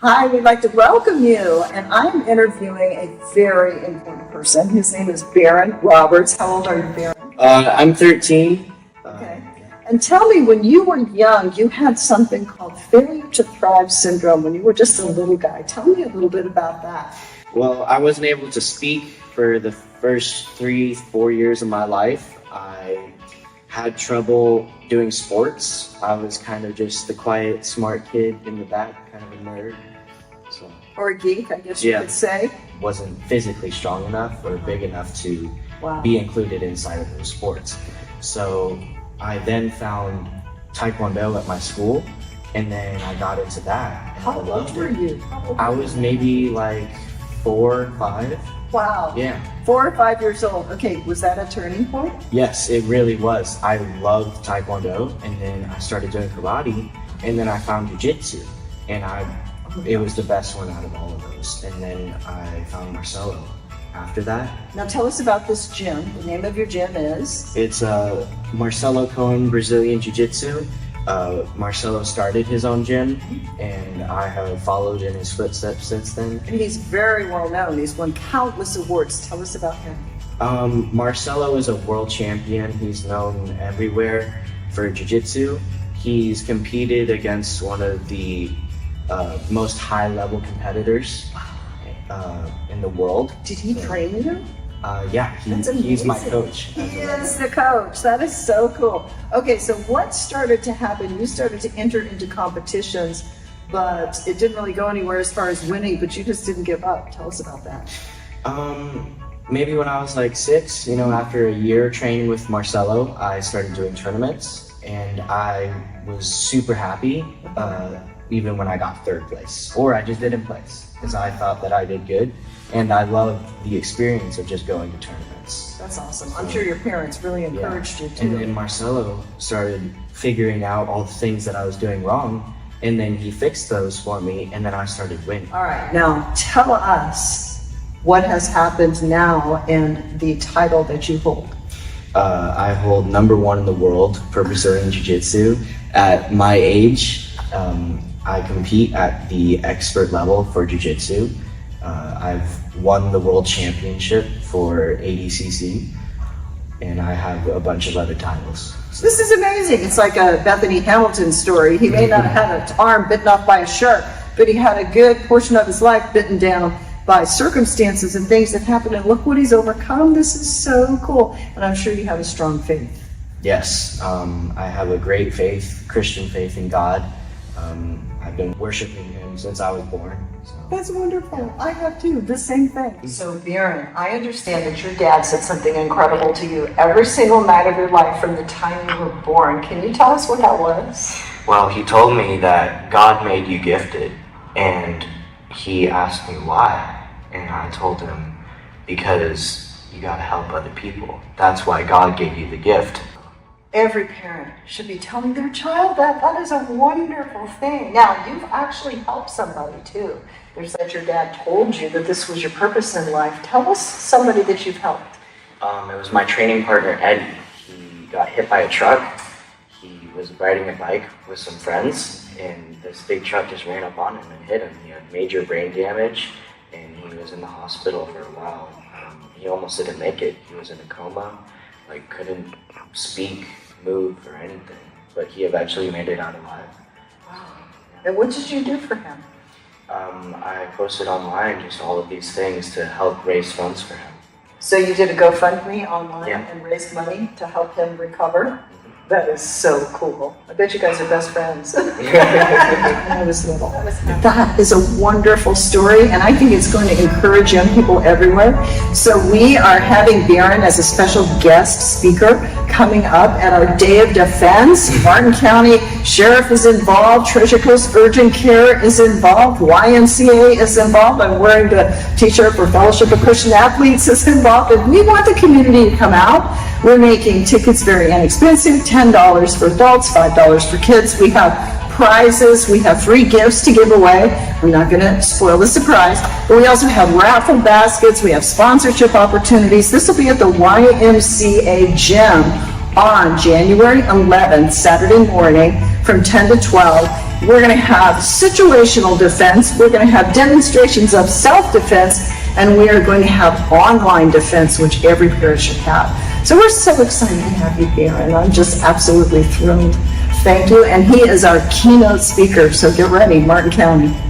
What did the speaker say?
Hi, we'd like to welcome you, and I'm interviewing a very important person. His name is Barron Roberts. How old are you, Barron? I'm 13. Okay. And tell me, when you were young, you had something called failure to thrive syndrome when you were just a little guy. Tell me a little bit about that. Well, I wasn't able to speak for the first 3-4 years of my life. I had trouble doing sports. I was kind of just the quiet, smart kid in the back, kind of a nerd. So, or a geek, I guess you could say. Wasn't physically strong enough or big enough to be included inside of those sports. So I then found Taekwondo at my school, and then I got into that. And How old were you? I was maybe like 4 or 5. Wow. Yeah. 4 or 5 years old. Okay, was that a turning point? Yes, it really was. I loved Taekwondo, and then I started doing karate, and then I found Jui Jitsu, and it was the best one out of all of those. And then I found Marcelo after that. Now tell us about this gym. The name of your gym is? It's Marcelo Cohen Brazilian Jiu-Jitsu. Marcelo started his own gym, and I have followed in his footsteps since then. And he's very well known. He's won countless awards. Tell us about him. Marcelo is a world champion. He's known everywhere for Jiu-Jitsu. He's competed against one of the most high-level competitors in the world. Did he train you? Yeah, he's my coach. He is the coach. That is so cool. Okay, so what started to happen? You started to enter into competitions, but it didn't really go anywhere as far as winning, but you just didn't give up. Tell us about that. Maybe when I was like 6, after a year training with Marcelo, I started doing tournaments, and I was super happy, even when I got 3rd place, or I just didn't place, because I thought that I did good. And I loved the experience of just going to tournaments. That's awesome. I'm sure your parents really encouraged you too. And then Marcelo started figuring out all the things that I was doing wrong, and then he fixed those for me, and then I started winning. All right, now tell us what has happened now and the title that you hold. I hold #1 in the world for Brazilian Jiu-Jitsu. At my age, I compete at the expert level for Jiu-Jitsu. I've won the world championship for ADCC, and I have a bunch of other titles. This is amazing. It's like a Bethany Hamilton story. He may not have had an arm bitten off by a shark, but he had a good portion of his life bitten down by circumstances and things that happened, and look what he's overcome. This is so cool, and I'm sure you have a strong faith. Yes, I have a great faith, Christian faith in God. I've been worshiping him since I was born. So. That's wonderful. I have too, the same thing. So Barron, I understand that your dad said something incredible to you every single night of your life from the time you were born. Can you tell us what that was? Well, he told me that God made you gifted, and he asked me why. And I told him, because you gotta help other people. That's why God gave you the gift. Every parent should be telling their child that. That is a wonderful thing. Now, you've actually helped somebody too. There's that your dad told you that this was your purpose in life. Tell us somebody that you've helped. It was my training partner, Eddie. He got hit by a truck. He was riding a bike with some friends, and this big truck just ran up on him and hit him. He had major brain damage, and he was in the hospital for a while. He almost didn't make it. He was in a coma, couldn't speak, move, or anything. But he eventually made it out alive. Wow. And what did you do for him? I posted online just all of these things to help raise funds for him. So you did a GoFundMe online and raised money to help him recover? That is so cool. I bet you guys are best friends. When I was little. That is a wonderful story, and I think it's going to encourage young people everywhere. So we are having Barron as a special guest speaker coming up at our Day of Defense. Martin County Sheriff is involved, Treasure Coast Urgent Care is involved, YMCA is involved. I'm wearing the t-shirt for Fellowship of Christian Athletes is involved, and we want the community to come out. We're making tickets very inexpensive, $10 for adults, $5 for kids. We have prizes, we have free gifts to give away. I'm not going to spoil the surprise, but we also have raffle baskets, we have sponsorship opportunities. This will be at the YMCA gym on January 11th, Saturday morning from 10 to 12. We're going to have situational defense. We're going to have demonstrations of self-defense, and we are going to have online defense, which every parish should have. So we're so excited to have you, Barron. I'm just absolutely thrilled. Thank you. And he is our keynote speaker, so get ready, Martin County.